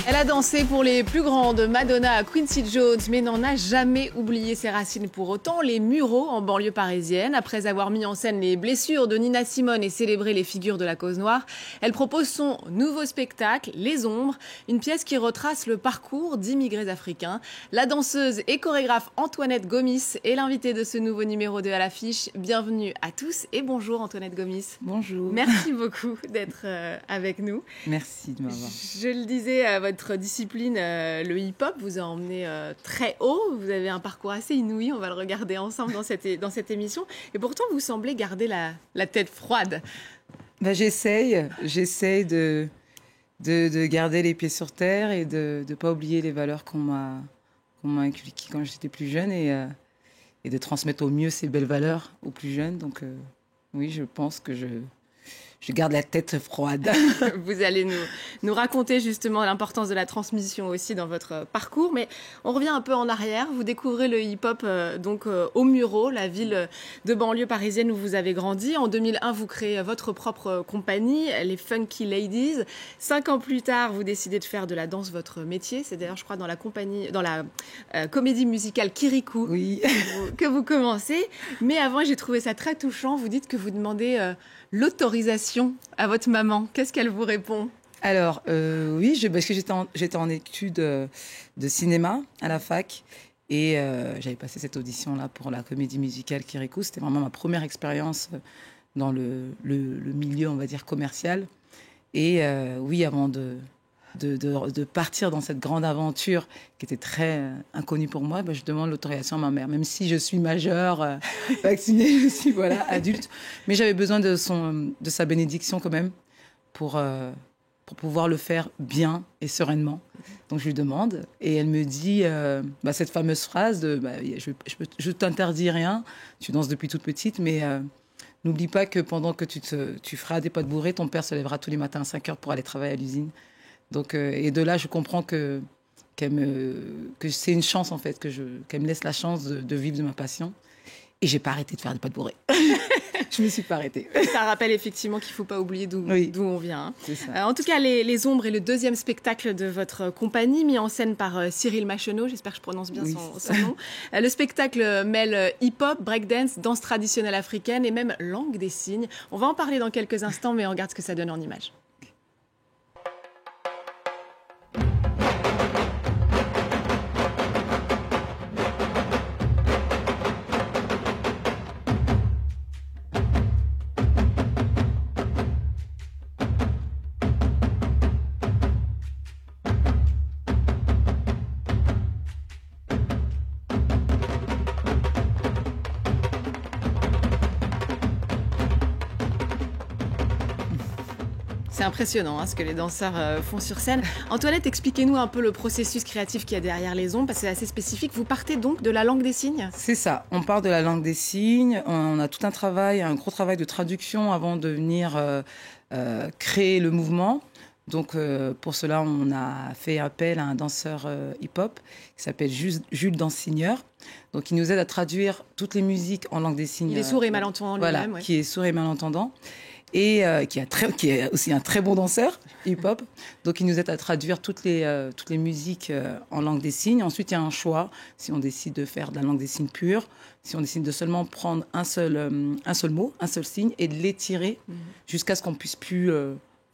Elle a dansé pour les plus grandes, Madonna à Quincy Jones, mais n'en a jamais oublié ses racines pour autant. Les Mureaux en banlieue parisienne, après avoir mis en scène les blessures de Nina Simone et célébré les figures de la cause noire, elle propose son nouveau spectacle, Les Ombres, une pièce qui retrace le parcours d'immigrés africains. La danseuse et chorégraphe Antoinette Gomis est l'invitée de ce nouveau numéro de À l'affiche. Bienvenue à tous et bonjour Antoinette Gomis. Bonjour. Merci beaucoup d'être avec nous. Merci de m'avoir. Je le disais, votre discipline, le hip-hop, vous a emmené très haut. Vous avez un parcours assez inouï. On va le regarder ensemble dans cette émission. Et pourtant, vous semblez garder la tête froide. Ben, j'essaye de garder les pieds sur terre et de ne pas oublier les valeurs qu'on m'a inculquées quand j'étais plus jeune et de transmettre au mieux ces belles valeurs aux plus jeunes. Donc oui, je pense que je garde la tête froide. Vous allez nous raconter justement l'importance de la transmission aussi dans votre parcours. Mais on revient un peu en arrière. Vous découvrez le hip-hop aux Mureaux, la ville de banlieue parisienne où vous avez grandi. En 2001, vous créez votre propre compagnie, les Funky Ladies. 5 ans plus tard, vous décidez de faire de la danse votre métier. C'est d'ailleurs, je crois, dans la comédie musicale Kirikou oui. que vous commencez. Mais avant, j'ai trouvé ça très touchant. Vous dites que vous demandez l'autorisation à votre maman. Qu'est-ce qu'elle vous répond ? Alors, oui, parce que j'étais en études de cinéma à la fac et j'avais passé cette audition-là pour la comédie musicale Kirikou. C'était vraiment ma première expérience dans le milieu, on va dire, commercial. Et oui, avant de partir dans cette grande aventure qui était très inconnue pour moi, je demande l'autorisation à ma mère, même si je suis majeure, vaccinée, je suis adulte. Mais j'avais besoin de sa bénédiction quand même pour pouvoir le faire bien et sereinement. Donc je lui demande et elle me dit cette fameuse phrase de je t'interdis rien, tu danses depuis toute petite, mais n'oublie pas que pendant que tu feras des pas de bourrée, ton père se lèvera tous les matins à 5 heures pour aller travailler à l'usine. Donc, et de là, je comprends que c'est une chance, en fait, qu'elle me laisse la chance de vivre de ma passion. Et j'ai pas arrêté de faire des pas de bourrée. Je me suis pas arrêtée. Ça rappelle effectivement qu'il faut pas oublier d'où on vient. Hein. C'est ça. En tout cas, les Ombres est le deuxième spectacle de votre compagnie, mis en scène par Cyril Macheneau. J'espère que je prononce bien son nom. Le spectacle mêle hip-hop, breakdance, danse traditionnelle africaine et même langue des signes. On va en parler dans quelques instants, mais on regarde ce que ça donne en images. C'est impressionnant ce que les danseurs font sur scène. Antoinette, expliquez-nous un peu le processus créatif qu'il y a derrière les ombres, parce que c'est assez spécifique. Vous partez donc de la langue des signes ? C'est ça, on part de la langue des signes. On a tout un gros travail de traduction avant de venir créer le mouvement. Donc pour cela, on a fait appel à un danseur hip-hop qui s'appelle Jules Danseigneur. Donc il nous aide à traduire toutes les musiques en langue des signes. Il est sourd et malentendant lui-même. Voilà, qui est sourd et malentendant. Et qui est aussi un très bon danseur hip-hop. Donc, il nous aide à traduire toutes les musiques en langue des signes. Ensuite, il y a un choix, si on décide de faire de la langue des signes pure, si on décide de seulement prendre un seul mot, un seul signe, et de l'étirer jusqu'à ce qu'on puisse plus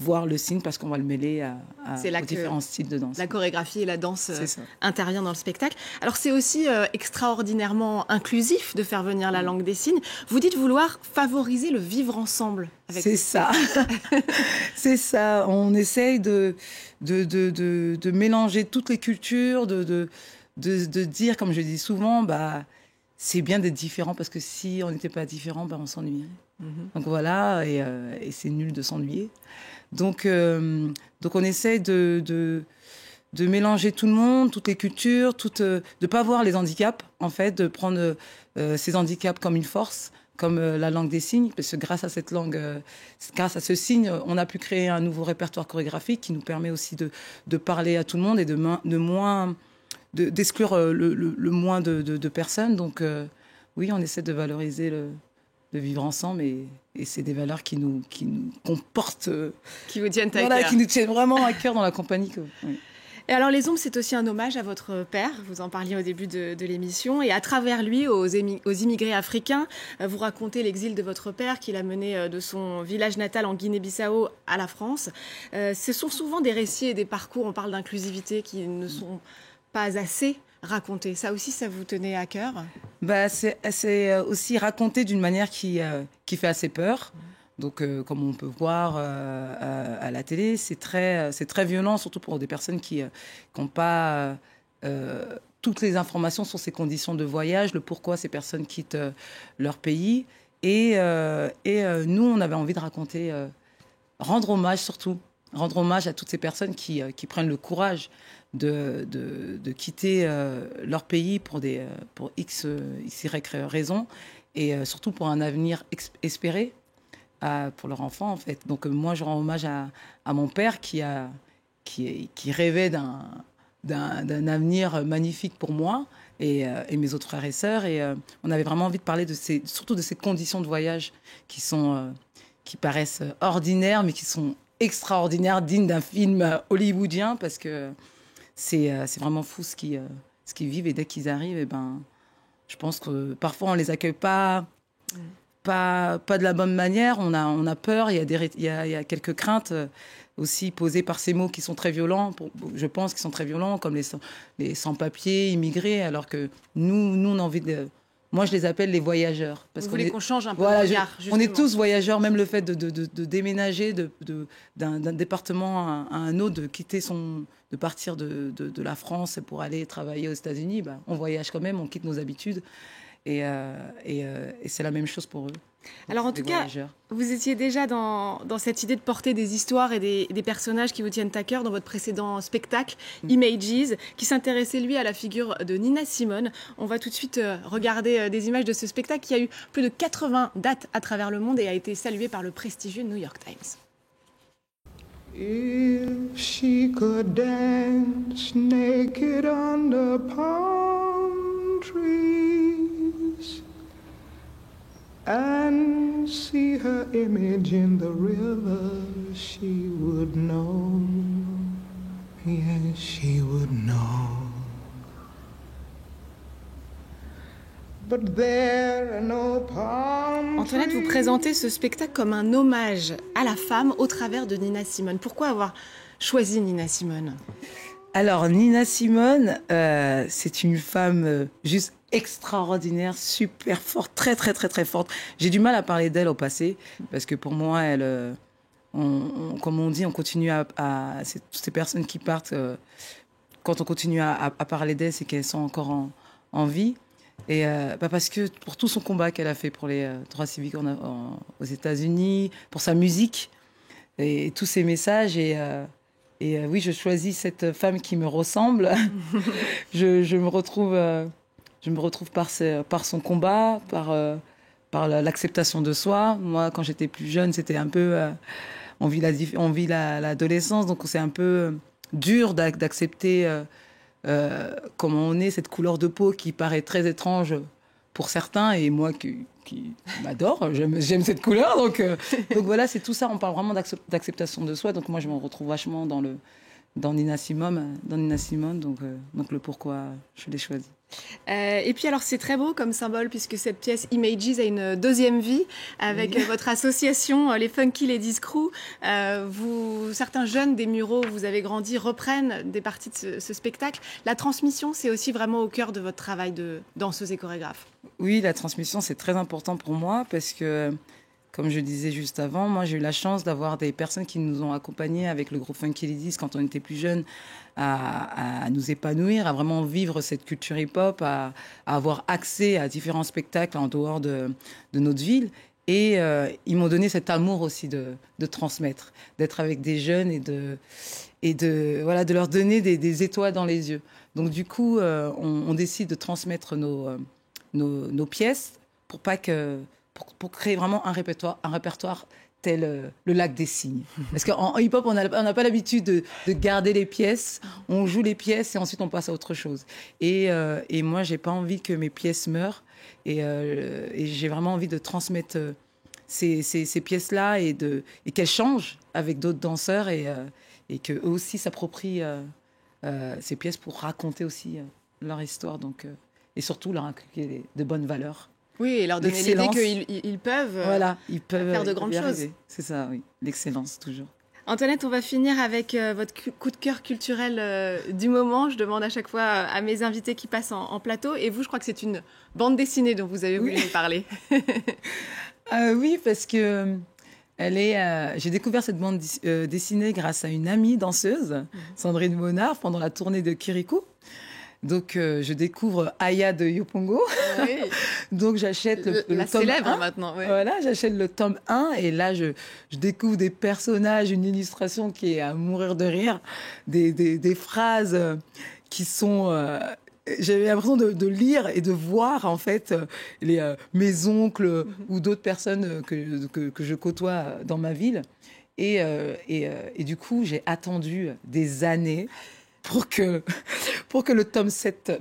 voir le signe, parce qu'on va le mêler aux différents styles de danse. La chorégraphie et la danse interviennent dans le spectacle. Alors, c'est aussi extraordinairement inclusif de faire venir la langue des signes. Vous dites vouloir favoriser le vivre ensemble. C'est ça. C'est ça. On essaye de mélanger toutes les cultures, de dire, comme je dis souvent, c'est bien d'être différent, parce que si on n'était pas différent, on s'ennuierait. Donc voilà, et c'est nul de s'ennuyer. Donc on essaye de mélanger tout le monde, toutes les cultures, de pas voir les handicaps, en fait, de prendre ces handicaps comme une force, comme la langue des signes, parce que grâce à cette langue, grâce à ce signe, on a pu créer un nouveau répertoire chorégraphique qui nous permet aussi de parler à tout le monde et d'exclure le moins de personnes. Donc oui, on essaie de valoriser de vivre ensemble, et c'est des valeurs qui nous portent, qui vous tiennent à cœur. Qui nous tiennent vraiment à cœur dans la compagnie. Oui. Et alors Les Ombres, c'est aussi un hommage à votre père, vous en parliez au début de l'émission, et à travers lui, aux immigrés africains, vous racontez l'exil de votre père qui l'a mené de son village natal en Guinée-Bissau à la France. Ce sont souvent des récits et des parcours, on parle d'inclusivité, qui ne sont pas assez racontés. Ça aussi, ça vous tenait à cœur? C'est aussi raconté d'une manière qui fait assez peur. Donc, comme on peut voir à la télé, c'est très violent, surtout pour des personnes qui n'ont pas toutes les informations sur ces conditions de voyage, le pourquoi ces personnes quittent leur pays. Et nous, on avait envie de raconter, rendre hommage surtout, rendre hommage à toutes ces personnes qui prennent le courage de quitter leur pays pour X, Y raisons, et surtout pour un avenir espéré. Pour leur enfant, en fait. Donc, moi, je rends hommage à mon père qui rêvait d'un avenir magnifique pour moi et mes autres frères et sœurs. Et on avait vraiment envie de parler surtout de ces conditions de voyage qui paraissent ordinaires, mais qui sont extraordinaires, dignes d'un film hollywoodien, parce que c'est vraiment fou ce qu'ils vivent. Et dès qu'ils arrivent, eh ben, je pense que parfois, on les accueille pas de la bonne manière, on a peur, il y a quelques craintes aussi posées par ces mots qui sont très violents, je pense qu'ils sont très violents, comme les sans-papiers, immigrés, alors que nous, on a envie de... Moi, je les appelle les voyageurs. Parce vous voulez qu'on change un peu de regard, justement. On est tous voyageurs, même le fait de déménager d'un département à un autre, de partir de la France pour aller travailler aux États-Unis, on voyage quand même, on quitte nos habitudes. Et c'est la même chose pour eux. Alors en tout cas, vous étiez déjà dans cette idée de porter des histoires et des personnages qui vous tiennent à cœur dans votre précédent spectacle, Images, qui s'intéressait lui à la figure de Nina Simone. On va tout de suite regarder des images de ce spectacle qui a eu plus de 80 dates à travers le monde et a été salué par le prestigieux New York Times. If she could dance naked on the palm trees and see her image in the river, she would know, yes, she would know. But there are no palm trees. Antoinette, vous présentez ce spectacle comme un hommage à la femme au travers de Nina Simone. Pourquoi avoir choisi Nina Simone ? Alors, Nina Simone, c'est une femme juste extraordinaire, super forte, très, très, très, très forte. J'ai du mal à parler d'elle au passé, parce que pour moi, elle, comme on dit, on continue toutes ces personnes qui partent, quand on continue à parler d'elle, c'est qu'elles sont encore en vie. Et parce que pour tout son combat qu'elle a fait pour les droits civiques aux États-Unis, pour sa musique et tous ses messages. Et oui, je choisis cette femme qui me ressemble. je me retrouve par son combat, par l'acceptation de soi. Moi, quand j'étais plus jeune, c'était un peu... on vit l'adolescence, donc c'est un peu dur d'accepter comment on est, cette couleur de peau qui paraît très étrange pour certains, et moi qui m'adore, j'aime cette couleur, donc voilà, c'est tout ça, on parle vraiment d'acceptation de soi, donc moi je me retrouve vachement dans Nina Simone, donc le pourquoi je l'ai choisi. Et puis alors c'est très beau comme symbole puisque cette pièce Images a une deuxième vie avec votre association les Funky Ladies Crew. Certains jeunes des Mureaux où vous avez grandi reprennent des parties de ce spectacle. La transmission, c'est aussi vraiment au cœur de votre travail de danseuse et chorégraphe. Oui, la transmission, c'est très important pour moi parce que, comme je disais juste avant, moi j'ai eu la chance d'avoir des personnes qui nous ont accompagnés avec le groupe Funky Ladies quand on était plus jeunes à nous épanouir, à vraiment vivre cette culture hip-hop, à avoir accès à différents spectacles en dehors de notre ville. Et ils m'ont donné cet amour aussi de transmettre, d'être avec des jeunes et de leur donner des étoiles dans les yeux. Donc du coup, on décide de transmettre nos pièces pour créer vraiment un répertoire tel le lac des cygnes. Parce qu'en hip-hop, on n'a pas l'habitude de garder les pièces. On joue les pièces et ensuite on passe à autre chose. Et moi, j'ai pas envie que mes pièces meurent. Et j'ai vraiment envie de transmettre ces pièces-là et qu'elles changent avec d'autres danseurs et qu'eux aussi s'approprient ces pièces pour raconter aussi leur histoire, donc, et surtout leur inculquer de bonnes valeurs. Oui, et leur donner l'idée L'excellence. qu'ils peuvent, Voilà, ils peuvent faire de grandes y choses. arriver. C'est ça, oui. L'excellence, toujours. Antoinette, on va finir avec votre coup de cœur culturel du moment. Je demande à chaque fois à mes invités qui passent en plateau. Et vous, je crois que c'est une bande dessinée dont vous avez voulu nous parler. Oui, parce que j'ai découvert cette bande dessinée grâce à une amie danseuse, Sandrine Monard, pendant la tournée de Kirikou. Donc, je découvre Aya de Yopongo. Oui. Donc, j'achète le La tome célèbre 1. maintenant. Oui. Voilà, j'achète le tome 1 et là, je découvre des personnages, une illustration qui est à mourir de rire, des phrases qui sont... j'avais l'impression de lire et de voir, en fait, mes oncles ou d'autres personnes que je côtoie dans ma ville. Et du coup, j'ai attendu des années pour que le tome 7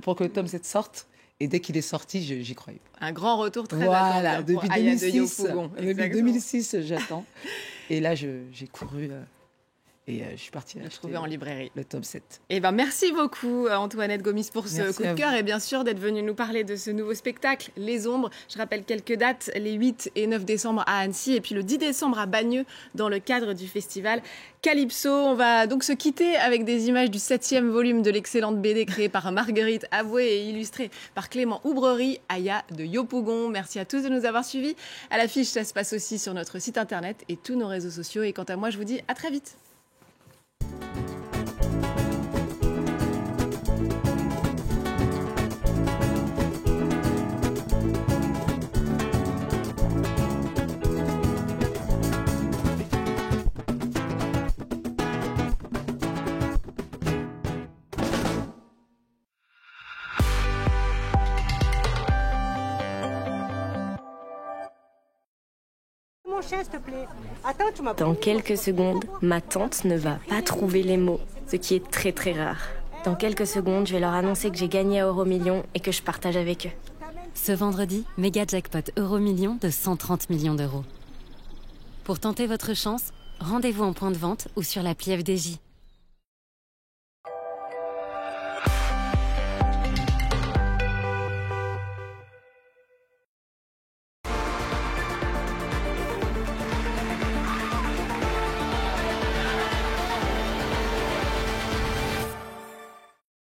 sorte. Et dès qu'il est sorti, j'y croyais pas. Un grand retour très Voilà, attendu pour depuis Aya de 2006. Yopougon. Depuis Exactement. 2006, j'attends. Et là, j'ai couru et je suis partie acheter Trouvé en librairie. le tome 7. Eh ben, merci beaucoup, Antoinette Gomis, pour ce Merci coup de à cœur vous. et bien sûr d'être venue nous parler de ce nouveau spectacle, Les Ombres. Je rappelle quelques dates, les 8 et 9 décembre à Annecy et puis le 10 décembre à Bagneux dans le cadre du festival Calypso. On va donc se quitter avec des images du 7e volume de l'excellente BD créée par Marguerite Aboué et illustrée par Clément Oubrerie, Aya de Yopougon. Merci à tous de nous avoir suivis. À l'affiche, ça se passe aussi sur notre site internet et tous nos réseaux sociaux. Et quant à moi, je vous dis à très vite. Mon chien, s'il te plaît. Attends, tu m'as Dans quelques secondes, ma tante ne va pas trouver les mots, ce qui est très très rare. Dans quelques secondes, je vais leur annoncer que j'ai gagné à Euromillions et que je partage avec eux. Ce vendredi, méga jackpot Euromillions de 130 millions d'euros. Pour tenter votre chance, rendez-vous en point de vente ou sur l'appli FDJ.